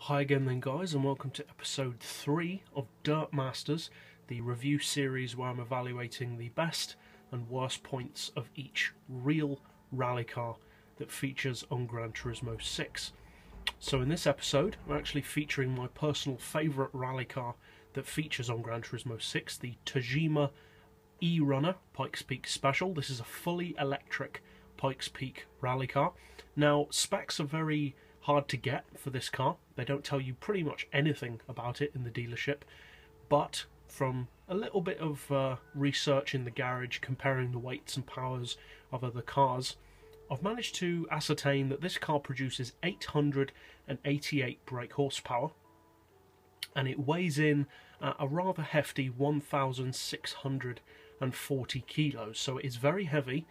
Hi again then guys, and welcome to episode 3 of Dirtmasters, the review series where I'm evaluating the best and worst points of each real rally car that features on Gran Turismo 6. So in this episode, I'm actually featuring my personal favourite rally car that features on Gran Turismo 6, the Tajima E-Runner Pikes Peak Special. This is a fully electric Pikes Peak rally car. Now, specs are very hard to get for this car. They don't tell you pretty much anything about it in the dealership, but from a little bit of research in the garage, comparing the weights and powers of other cars, I've managed to ascertain that this car produces 888 brake horsepower, and it weighs in at a rather hefty 1,640 kilos, so it is very heavy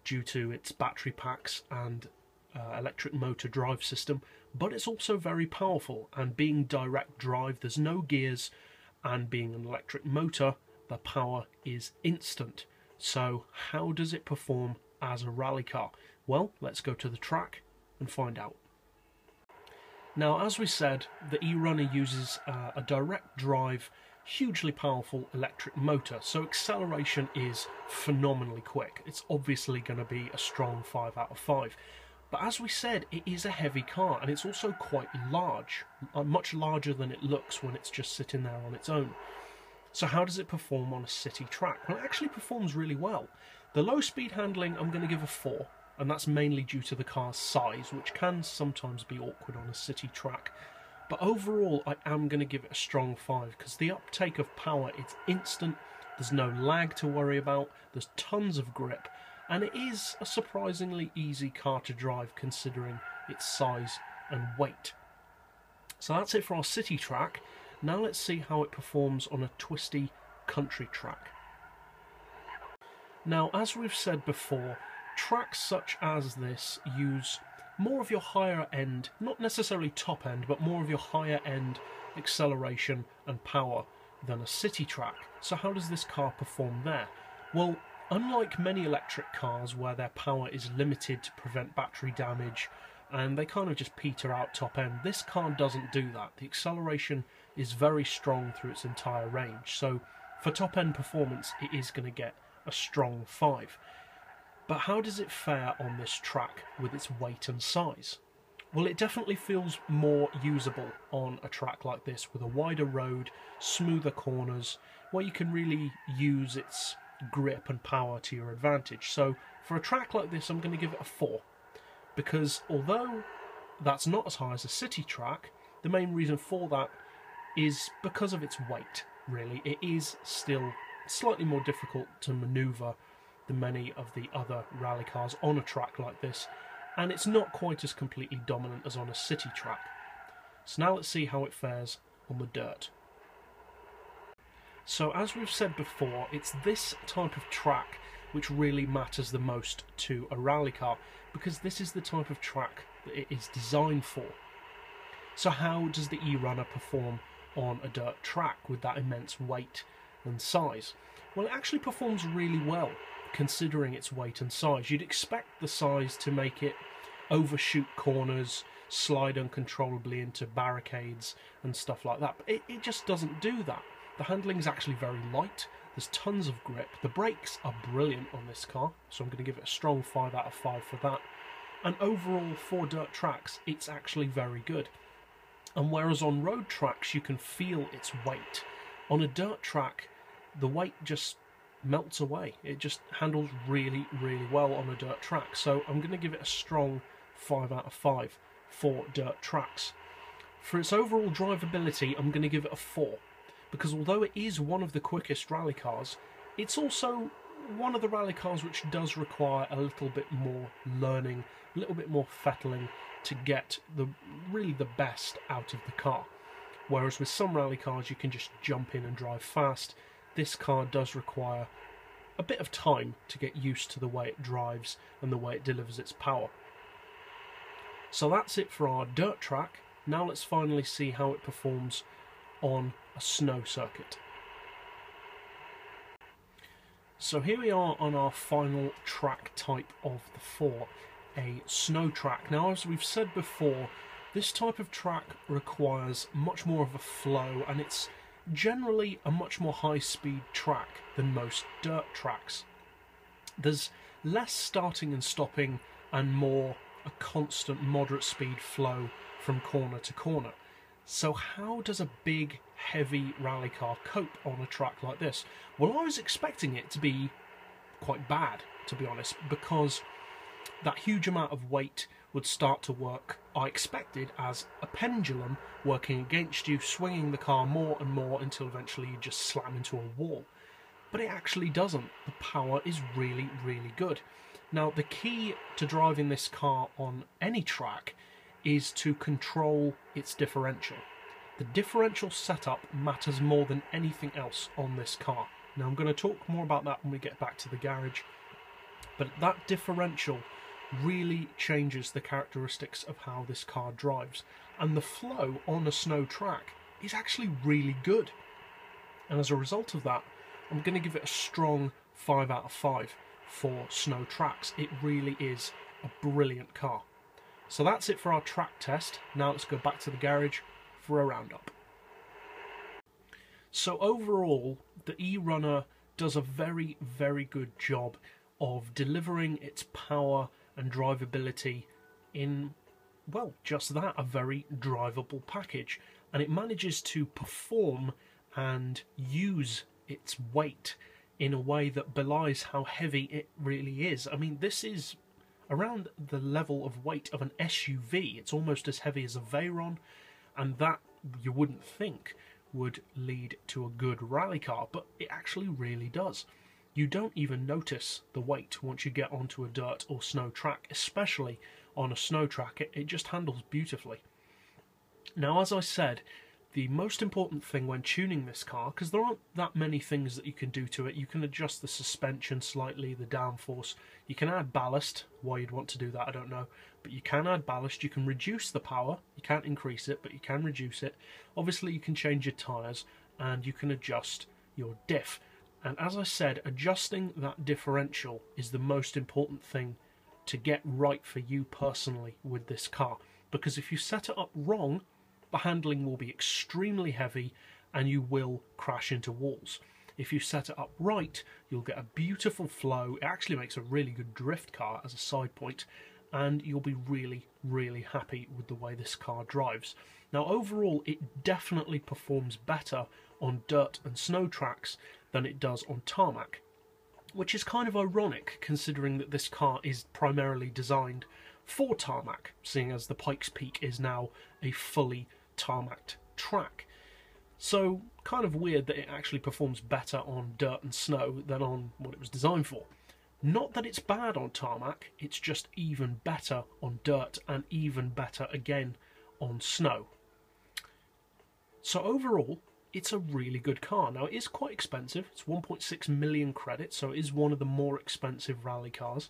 due to its battery packs and electric motor drive system, but it's also very powerful, and being direct drive, there's no gears, and being an electric motor, the power is instant. So how does it perform as a rally car? Well, let's go to the track and find out. Now, as we said, the E-Runner uses a direct drive, hugely powerful electric motor, so acceleration is phenomenally quick. It's obviously going to be a strong 5 out of 5. But as we said, it is a heavy car, and it's also quite large, much larger than it looks when it's just sitting there on its own. So how does it perform on a city track? Well, it actually performs really well. The low speed handling I'm going to give a 4, and that's mainly due to the car's size, which can sometimes be awkward on a city track. But overall, I am going to give it a strong 5, because the uptake of power, it's instant, there's no lag to worry about, there's tons of grip, and it is a surprisingly easy car to drive considering its size and weight. So that's it for our city track. Now let's see how it performs on a twisty country track. Now, as we've said before, tracks such as this use more of your higher end, not necessarily top end, but more of your higher end acceleration and power than a city track. So how does this car perform there? Well, unlike many electric cars where their power is limited to prevent battery damage and they kind of just peter out top end, this car doesn't do that. The acceleration is very strong through its entire range, so for top end performance it is going to get a strong 5. But how does it fare on this track with its weight and size? Well, it definitely feels more usable on a track like this with a wider road, smoother corners, where you can really use its grip and power to your advantage. So for a track like this, I'm going to give it a 4, because although that's not as high as a city track, the main reason for that is because of its weight. Really, it is still slightly more difficult to maneuver than many of the other rally cars on a track like this, and it's not quite as completely dominant as on a city track. So now let's see how it fares on the dirt. So as we've said before, it's this type of track which really matters the most to a rally car, because this is the type of track that it is designed for. So how does the E-Runner perform on a dirt track with that immense weight and size? Well, it actually performs really well considering its weight and size. You'd expect the size to make it overshoot corners, slide uncontrollably into barricades and stuff like that, but it just doesn't do that. The handling is actually very light, there's tons of grip, the brakes are brilliant on this car, so I'm going to give it a strong 5 out of 5 for that. And overall, for dirt tracks, it's actually very good. And whereas on road tracks you can feel its weight, on a dirt track the weight just melts away. It just handles really, really well on a dirt track, so I'm going to give it a strong 5 out of 5 for dirt tracks. For its overall drivability, I'm going to give it a 4. Because although it is one of the quickest rally cars, it's also one of the rally cars which does require a little bit more learning, a little bit more fettling to get really the best out of the car. Whereas with some rally cars you can just jump in and drive fast, this car does require a bit of time to get used to the way it drives and the way it delivers its power. So that's it for our dirt track. Now let's finally see how it performs on a snow circuit. So here we are on our final track type of the 4, a snow track. Now, as we've said before, This type of track requires much more of a flow, and it's generally a much more high-speed track than most dirt tracks. There's less starting and stopping and more a constant moderate speed flow from corner to corner. So how does a big, heavy rally car cope on a track like this? Well, I was expecting it to be quite bad, to be honest, because that huge amount of weight would start to work, I expected, as a pendulum working against you, swinging the car more and more until eventually you just slam into a wall. But it actually doesn't. The power is really, really good. Now, the key to driving this car on any track is to control its differential. The differential setup matters more than anything else on this car. Now, I'm going to talk more about that when we get back to the garage, but that differential really changes the characteristics of how this car drives, and the flow on a snow track is actually really good. And as a result of that, I'm going to give it a strong 5 out of 5 for snow tracks. It really is a brilliant car. So that's it for our track test. Now let's go back to the garage for a roundup. So overall, the E-Runner does a very, very good job of delivering its power and drivability in, well, just that, a very drivable package. And it manages to perform and use its weight in a way that belies how heavy it really is. I mean, this is around the level of weight of an SUV. It's almost as heavy as a Veyron, and that you wouldn't think would lead to a good rally car, but it actually really does. You don't even notice the weight once you get onto a dirt or snow track, especially on a snow track. It just handles beautifully. Now, as I said, the most important thing when tuning this car, because there aren't that many things that you can do to it, you can adjust the suspension slightly, the downforce, you can add ballast. Why you'd want to do that, I don't know, but you can add ballast, you can reduce the power, you can't increase it, but you can reduce it. Obviously you can change your tyres, and you can adjust your diff. And as I said, adjusting that differential is the most important thing to get right for you personally with this car, because if you set it up wrong, the handling will be extremely heavy and you will crash into walls. If you set it up right, you'll get a beautiful flow. It actually makes a really good drift car as a side point, and you'll be really, really happy with the way this car drives. Now, overall, it definitely performs better on dirt and snow tracks than it does on tarmac, which is kind of ironic considering that this car is primarily designed for tarmac, seeing as the Pikes Peak is now a fully tarmacked track. So kind of weird that it actually performs better on dirt and snow than on what it was designed for. Not that it's bad on tarmac, it's just even better on dirt and even better again on snow. So overall, it's a really good car. Now, it is quite expensive. It's 1.6 million credits, so it is one of the more expensive rally cars,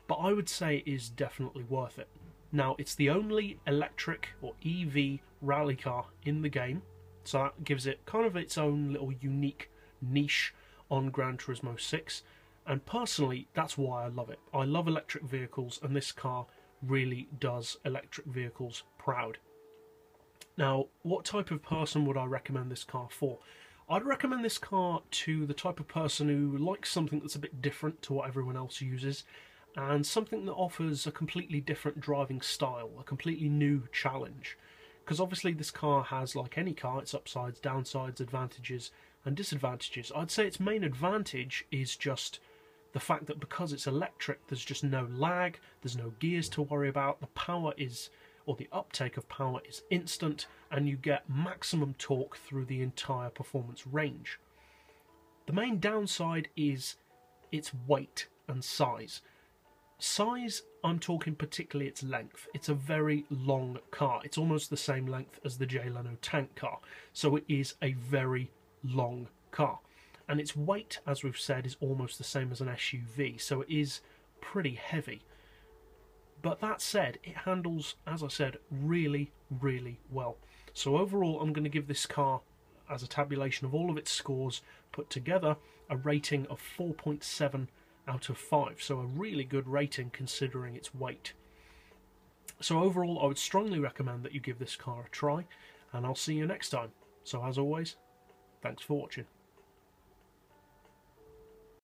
but I would say it is definitely worth it. Now, it's the only electric or EV rally car in the game, so that gives it kind of its own little unique niche on Gran Turismo 6, and personally, that's why I love it. I love electric vehicles, and this car really does electric vehicles proud. Now, what type of person would I recommend this car for? I'd recommend this car to the type of person who likes something that's a bit different to what everyone else uses, and something that offers a completely different driving style, a completely new challenge. Because obviously this car has, like any car, its upsides, downsides, advantages and disadvantages. I'd say its main advantage is just the fact that because it's electric, there's just no lag, there's no gears to worry about, the power is, or the uptake of power is instant, and you get maximum torque through the entire performance range. The main downside is its weight and size. Size, I'm talking particularly its length. It's a very long car. It's almost the same length as the Jay Leno tank car. So it is a very long car. And its weight, as we've said, is almost the same as an SUV. So it is pretty heavy. But that said, it handles, as I said, really, really well. So overall, I'm going to give this car, as a tabulation of all of its scores put together, a rating of 4.7 out of 5, so a really good rating considering its weight. So overall, I would strongly recommend that you give this car a try, and I'll see you next time. So as always, thanks for watching.